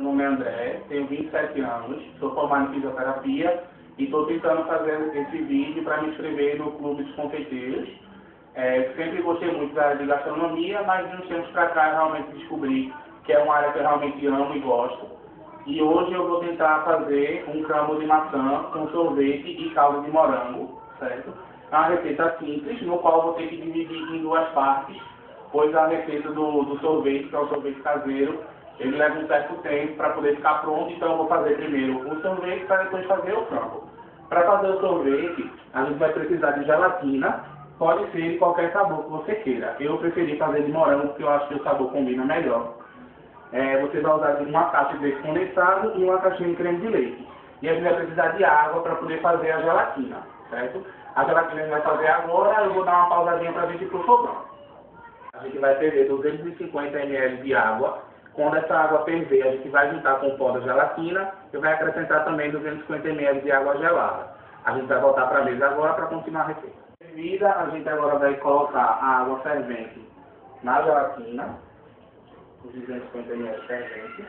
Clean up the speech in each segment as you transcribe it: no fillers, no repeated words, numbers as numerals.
meu nome é André, tenho 27 anos, sou formado em fisioterapia e estou tentando fazer esse vídeo para me inscrever no Clube dos Confeiteiros. Sempre gostei muito da área de gastronomia, mas de uns tempos para cá realmente descobri que é uma área que eu realmente amo e gosto. E hoje eu vou tentar fazer um crumble de maçã com sorvete e calda de morango, certo? É uma receita simples, no qual eu vou ter que dividir em duas partes, pois a receita do sorvete, que é o sorvete caseiro, ele leva um certo tempo para poder ficar pronto, então eu vou fazer primeiro o sorvete para depois fazer o crumble. Para fazer o sorvete, a gente vai precisar de gelatina, pode ser de qualquer sabor que você queira. Eu preferi fazer de morango porque eu acho que o sabor combina melhor. Você vai usar uma caixa de leite condensado e uma caixinha de creme de leite. E a gente vai precisar de água para poder fazer a gelatina, certo? A gelatina a gente vai fazer agora, eu vou dar uma pausadinha para a gente ir para o fogão. A gente vai ferver 250 ml de água. Quando essa água ferver, a gente vai juntar com o pó da gelatina e vai acrescentar também 250 ml de água gelada. A gente vai voltar para a mesa agora para continuar a receita. Fervida, a gente agora vai colocar a água fervente na gelatina, os 250 ml ferventes,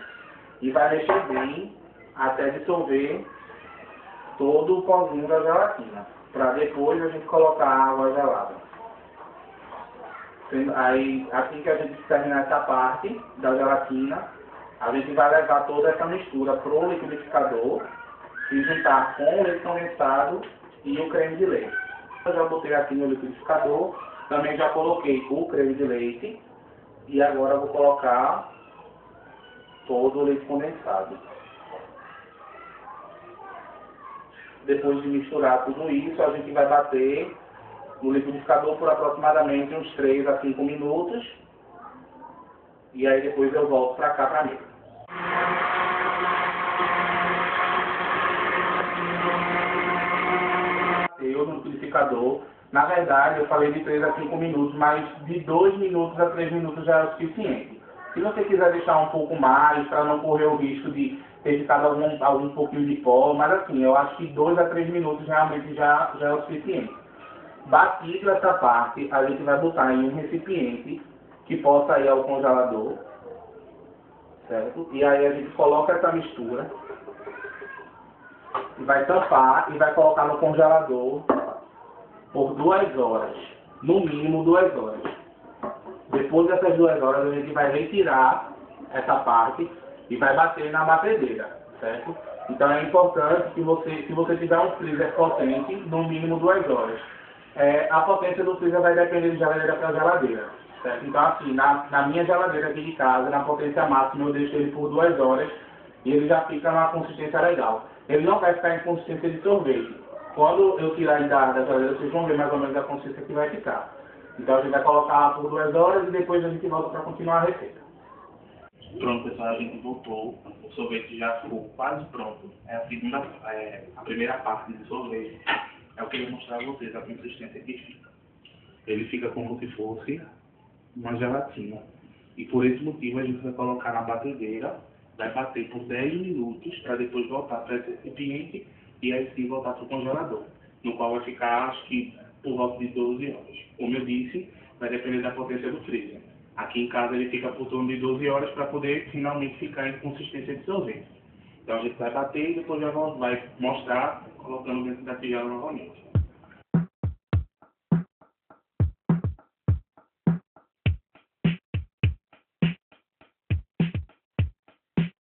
e vai mexer bem até dissolver todo o pozinho da gelatina, para depois a gente colocar a água gelada. Aí, assim que a gente terminar essa parte da gelatina, a gente vai levar toda essa mistura para o liquidificador e juntar com o leite condensado e o creme de leite. Eu já botei aqui no liquidificador, também já coloquei o creme de leite e agora eu vou colocar todo o leite condensado. Depois de misturar tudo isso, a gente vai bater no liquidificador por aproximadamente uns 3 a 5 minutos. E aí depois eu volto para cá para a mesa. Eu no liquidificador, na verdade eu falei de 3 a 5 minutos, mas de 2 minutos a 3 minutos já é o suficiente. Se você quiser deixar um pouco mais, para não correr o risco de ter ficado algum pouquinho de pó, mas assim, eu acho que 2 a 3 minutos realmente já é o suficiente. Batido essa parte, a gente vai botar em um recipiente que possa ir ao congelador, certo? E aí a gente coloca essa mistura e vai tampar e vai colocar no congelador por 2 horas, no mínimo 2 horas. Depois dessas 2 horas a gente vai retirar essa parte e vai bater na batedeira, certo? Então é importante que se você tiver um freezer potente, no mínimo 2 horas. A potência do freezer vai depender de geladeira para geladeira, certo? Então assim, na minha geladeira aqui de casa, na potência máxima, eu deixo ele por 2 horas e ele já fica numa consistência legal. Ele não vai ficar em consistência de sorvete. Quando eu tirar ele da geladeira, vocês vão ver mais ou menos a consistência que vai ficar. Então a gente vai colocar por 2 horas e depois a gente volta para continuar a receita. Pronto, pessoal, a gente voltou. O sorvete já ficou quase pronto. A primeira parte do sorvete. É o que eu vou mostrar a vocês, a consistência que fica. Ele fica como se fosse uma gelatina. E por esse motivo a gente vai colocar na batedeira, vai bater por 10 minutos, para depois voltar para esse recipiente e aí sim voltar para o congelador, no qual vai ficar, acho que, por volta de 12 horas. Como eu disse, vai depender da potência do freezer. Aqui em casa ele fica por torno de 12 horas para poder finalmente ficar em consistência de sorvete. Então a gente vai bater e depois já vai mostrar, colocando dentro da tigela novamente.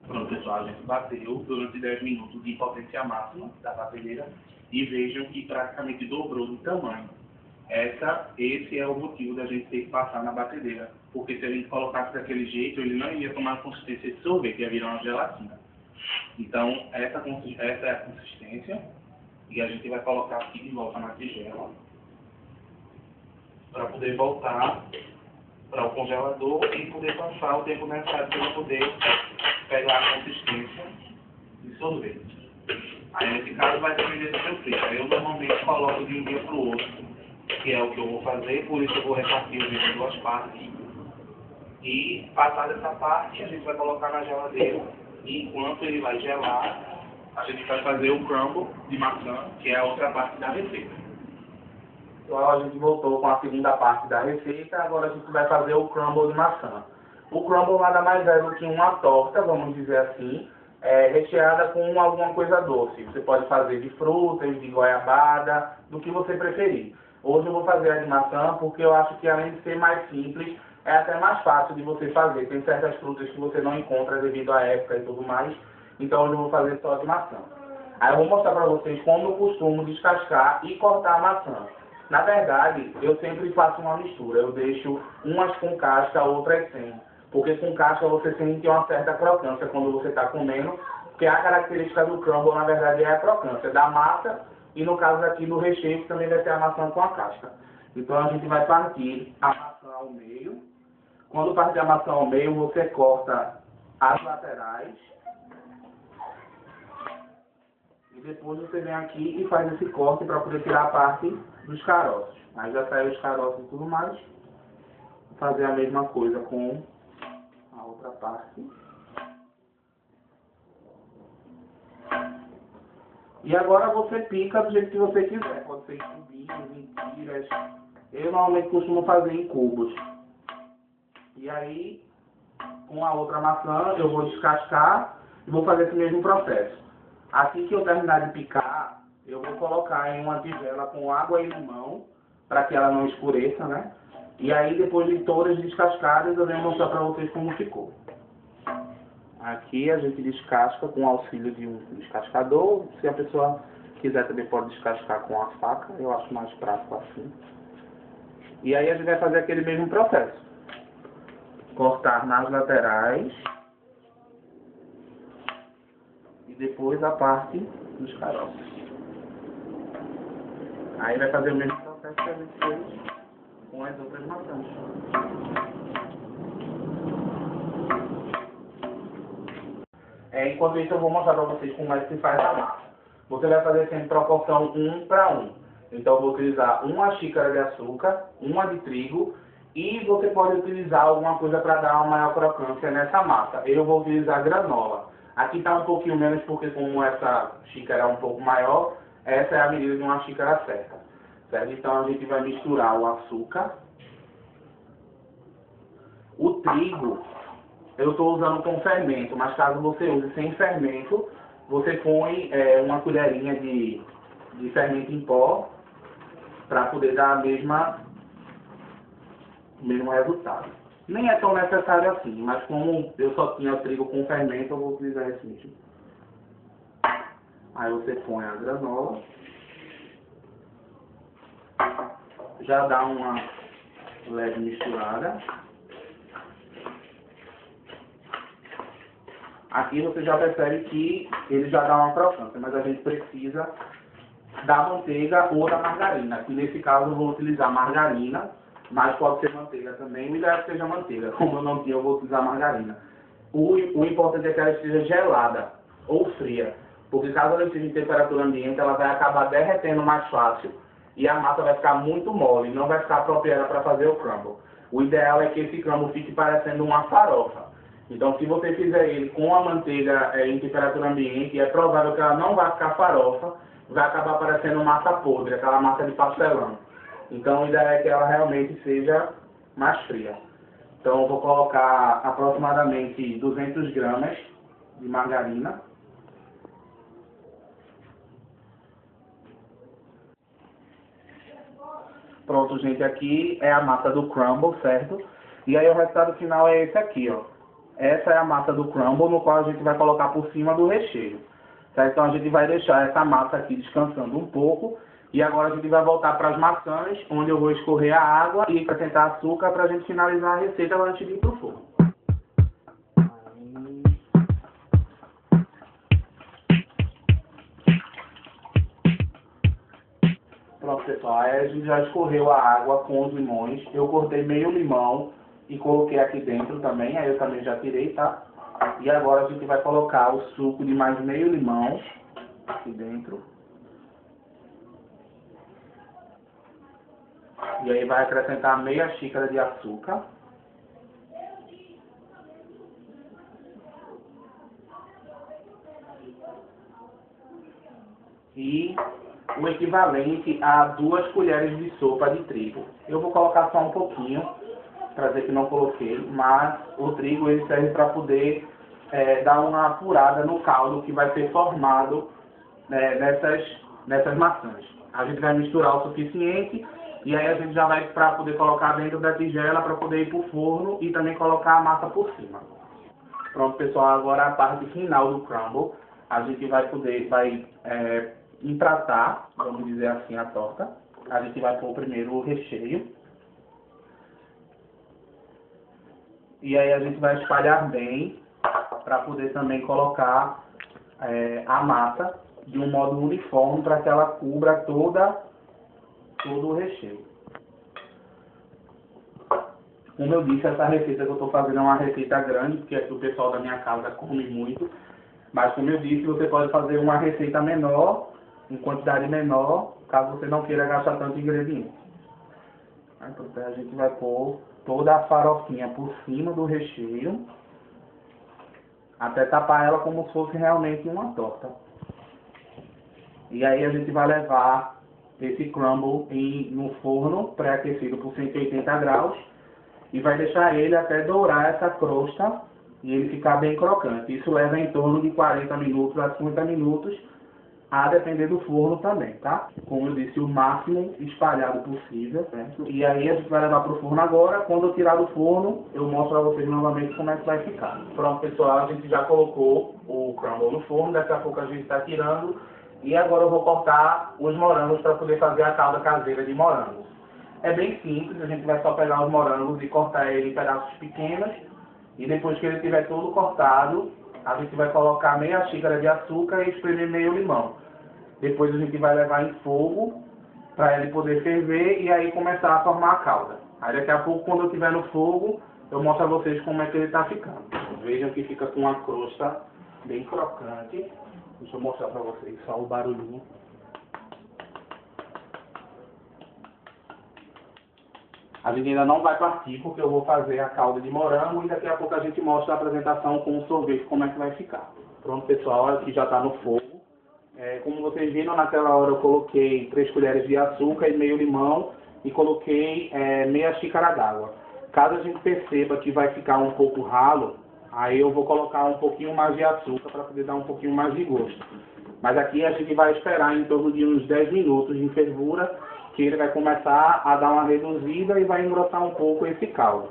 Pronto, pessoal, a gente bateu durante 10 minutos de potência máxima da batedeira e vejam que praticamente dobrou de tamanho. Esse é o motivo da gente ter que passar na batedeira, porque se a gente colocasse daquele jeito, ele não ia tomar consistência de sorvete, ia virar uma gelatina. Então, essa é a consistência, e a gente vai colocar aqui de volta na tigela, para poder voltar para o congelador e poder passar o tempo necessário para ele poder pegar a consistência de sorvete. Aí, nesse caso, vai depender do seu freezer. Eu normalmente coloco de um dia para o outro, que é o que eu vou fazer, por isso eu vou repartir o vídeo em 2 partes. E, passada essa parte, a gente vai colocar na geladeira. E enquanto ele vai gelar, a gente vai fazer o crumble de maçã, que é a outra parte da receita. Então a gente voltou com a segunda parte da receita, agora a gente vai fazer o crumble de maçã. O crumble nada mais é do que uma torta, vamos dizer assim, recheada com alguma coisa doce. Você pode fazer de frutas, de goiabada, do que você preferir. Hoje eu vou fazer a de maçã porque eu acho que além de ser mais simples, é até mais fácil de você fazer. Tem certas frutas que você não encontra devido à época e tudo mais, então hoje eu vou fazer só de maçã. Aí eu vou mostrar para vocês como eu costumo descascar e cortar a maçã. Na verdade, eu sempre faço uma mistura. Eu deixo umas com casca, outras sem. Porque com casca você sente uma certa crocância quando você está comendo. Porque a característica do crumble, na verdade, é a crocância da massa. E no caso aqui do recheio, que também vai ter a maçã com a casca. Então a gente vai partir a maçã ao meio. Quando partir a maçã ao meio, você corta as laterais. E depois você vem aqui e faz esse corte para poder tirar a parte dos caroços. Aí já saiu os caroços e tudo mais. Vou fazer a mesma coisa com a outra parte. E agora você pica do jeito que você quiser. Pode ser em cubinhos, em tiras. Eu normalmente costumo fazer em cubos. E aí, com a outra maçã, eu vou descascar e vou fazer esse mesmo processo. Assim que eu terminar de picar, eu vou colocar em uma tigela com água e limão, para que ela não escureça, né? E aí, depois de todas descascadas, eu venho mostrar para vocês como ficou. Aqui a gente descasca com o auxílio de um descascador. Se a pessoa quiser também pode descascar com a faca, eu acho mais prático assim. E aí a gente vai fazer aquele mesmo processo. Cortar nas laterais. E depois a parte dos caroços. Aí vai fazer o mesmo processo que a gente fez com as outras maçãs. Enquanto isso eu vou mostrar para vocês como é que se faz a massa. Você vai fazer sempre proporção 1 para 1. Então eu vou utilizar uma xícara de açúcar, uma de trigo, e você pode utilizar alguma coisa para dar uma maior crocância nessa massa. Eu vou utilizar granola. Aqui está um pouquinho menos porque como essa xícara é um pouco maior, essa é a medida de uma xícara certa. Certo? Então a gente vai misturar o açúcar, o trigo. Eu estou usando com fermento, mas caso você use sem fermento, você põe uma colherinha de fermento em pó para poder dar o mesmo resultado. Nem é tão necessário assim, mas como eu só tinha trigo com fermento, eu vou utilizar esse mesmo. Aí você põe a granola, já dá uma leve misturada. Aqui você já percebe que ele já dá uma crocância, mas a gente precisa da manteiga ou da margarina. Aqui nesse caso eu vou utilizar margarina, mas pode ser manteiga também. O ideal é que seja manteiga. Como eu não tinha, eu vou utilizar margarina. O importante é que ela esteja gelada ou fria, porque caso ela esteja em temperatura ambiente, ela vai acabar derretendo mais fácil e a massa vai ficar muito mole, não vai ficar apropriada para fazer o crumble. O ideal é que esse crumble fique parecendo uma farofa. Então, se você fizer ele com a manteiga em temperatura ambiente, é provável que ela não vai ficar farofa, vai acabar parecendo massa podre, aquela massa de pastelão. Então, o ideal é que ela realmente seja mais fria. Então, eu vou colocar aproximadamente 200 gramas de margarina. Pronto, gente, aqui é a massa do crumble, certo? E aí o resultado final é esse aqui, ó. Essa é a massa do crumble, no qual a gente vai colocar por cima do recheio. Certo? Então a gente vai deixar essa massa aqui descansando um pouco. E agora a gente vai voltar para as maçãs, onde eu vou escorrer a água e acrescentar açúcar para a gente finalizar a receita antes de ir para o forno. Pronto, pessoal. Aí a gente já escorreu a água com os limões. Eu cortei meio limão e coloquei aqui dentro também. Aí eu também já tirei, tá? E agora a gente vai colocar o suco de mais meio limão aqui dentro. E aí vai acrescentar meia xícara de açúcar. E o equivalente a 2 colheres de sopa de trigo. Eu vou colocar só um pouquinho, trazer que não coloquei, mas o trigo ele serve para poder dar uma apurada no caldo que vai ser formado nessas maçãs. A gente vai misturar o suficiente e aí a gente já vai para poder colocar dentro da tigela para poder ir para o forno e também colocar a massa por cima. Pronto, pessoal, agora a parte final do crumble, a gente vai empratar, vamos dizer assim, a torta. A gente vai pôr primeiro o recheio. E aí a gente vai espalhar bem para poder também colocar a massa de um modo uniforme para que ela cubra todo o recheio. Como eu disse, essa receita que eu estou fazendo é uma receita grande, porque aqui o pessoal da minha casa come muito. Mas como eu disse, você pode fazer uma receita menor, em quantidade menor, caso você não queira gastar tanto ingrediente. Então a gente vai pôr toda a farofinha por cima do recheio, até tapar ela como se fosse realmente uma torta. E aí a gente vai levar esse crumble no forno pré-aquecido por 180 graus e vai deixar ele até dourar essa crosta e ele ficar bem crocante. Isso leva em torno de 40 minutos a 50 minutos, a depender do forno também, tá? Como eu disse, o máximo espalhado possível, certo? E aí a gente vai levar para o forno agora. Quando eu tirar do forno, eu mostro para vocês novamente como é que vai ficar. Pronto, pessoal, a gente já colocou o crumble no forno, daqui a pouco a gente está tirando. E agora eu vou cortar os morangos para poder fazer a calda caseira de morango. É bem simples, a gente vai só pegar os morangos e cortar ele em pedaços pequenos. E depois que ele estiver todo cortado, a gente vai colocar meia xícara de açúcar e espremer meio limão. Depois a gente vai levar em fogo para ele poder ferver e aí começar a formar a calda. Aí daqui a pouco, quando eu estiver no fogo, eu mostro a vocês como é que ele está ficando. Vejam que fica com uma crosta bem crocante. Deixa eu mostrar para vocês só o barulhinho. A gente ainda não vai partir porque eu vou fazer a calda de morango e daqui a pouco a gente mostra a apresentação com o sorvete, como é que vai ficar. Pronto, pessoal, aqui já está no fogo. Como vocês viram, naquela hora eu coloquei 3 colheres de açúcar e meio limão e coloquei meia xícara d'água. Caso a gente perceba que vai ficar um pouco ralo, aí eu vou colocar um pouquinho mais de açúcar para poder dar um pouquinho mais de gosto. Mas aqui a gente vai esperar em torno de uns 10 minutos de fervura, que ele vai começar a dar uma reduzida e vai engrossar um pouco esse caldo.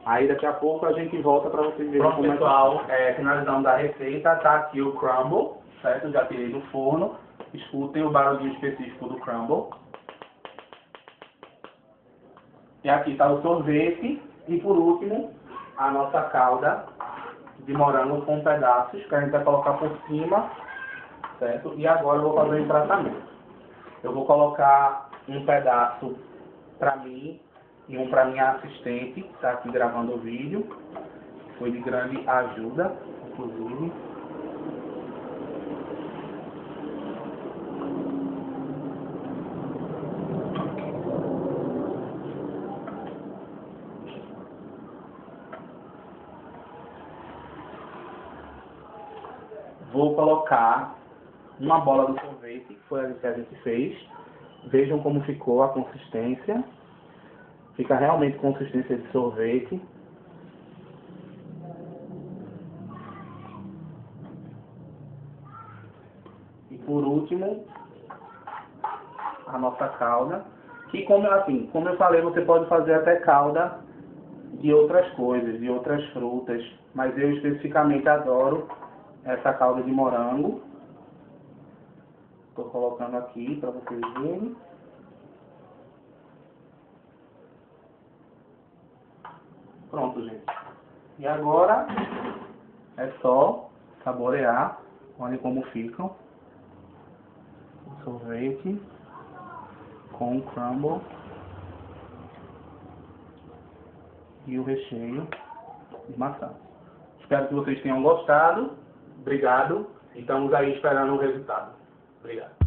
Aí daqui a pouco a gente volta para vocês verem como é que... Pessoal, finalizando a receita, tá aqui o crumble, certo? Já tirei do forno. Escutem o barulhinho específico do crumble. E aqui está o sorvete. E por último, a nossa calda de morango com pedaços, que a gente vai colocar por cima, certo? E agora eu vou fazer o empratamento. Eu vou colocar um pedaço para mim e um para minha assistente, que está aqui gravando o vídeo. Foi de grande ajuda, inclusive. Vou colocar uma bola do sorvete, que foi a que a gente fez. Vejam como ficou a consistência. Fica realmente consistência de sorvete. E por último, a nossa calda. Que como eu falei, você pode fazer até calda de outras coisas, de outras frutas. Mas eu especificamente adoro essa calda de morango. Estou colocando aqui para vocês verem. Pronto, gente. E agora é só saborear. Olhem como ficam. O sorvete com o crumble e o recheio de maçã. Espero que vocês tenham gostado. Obrigado. E estamos aí esperando o resultado. Obrigado.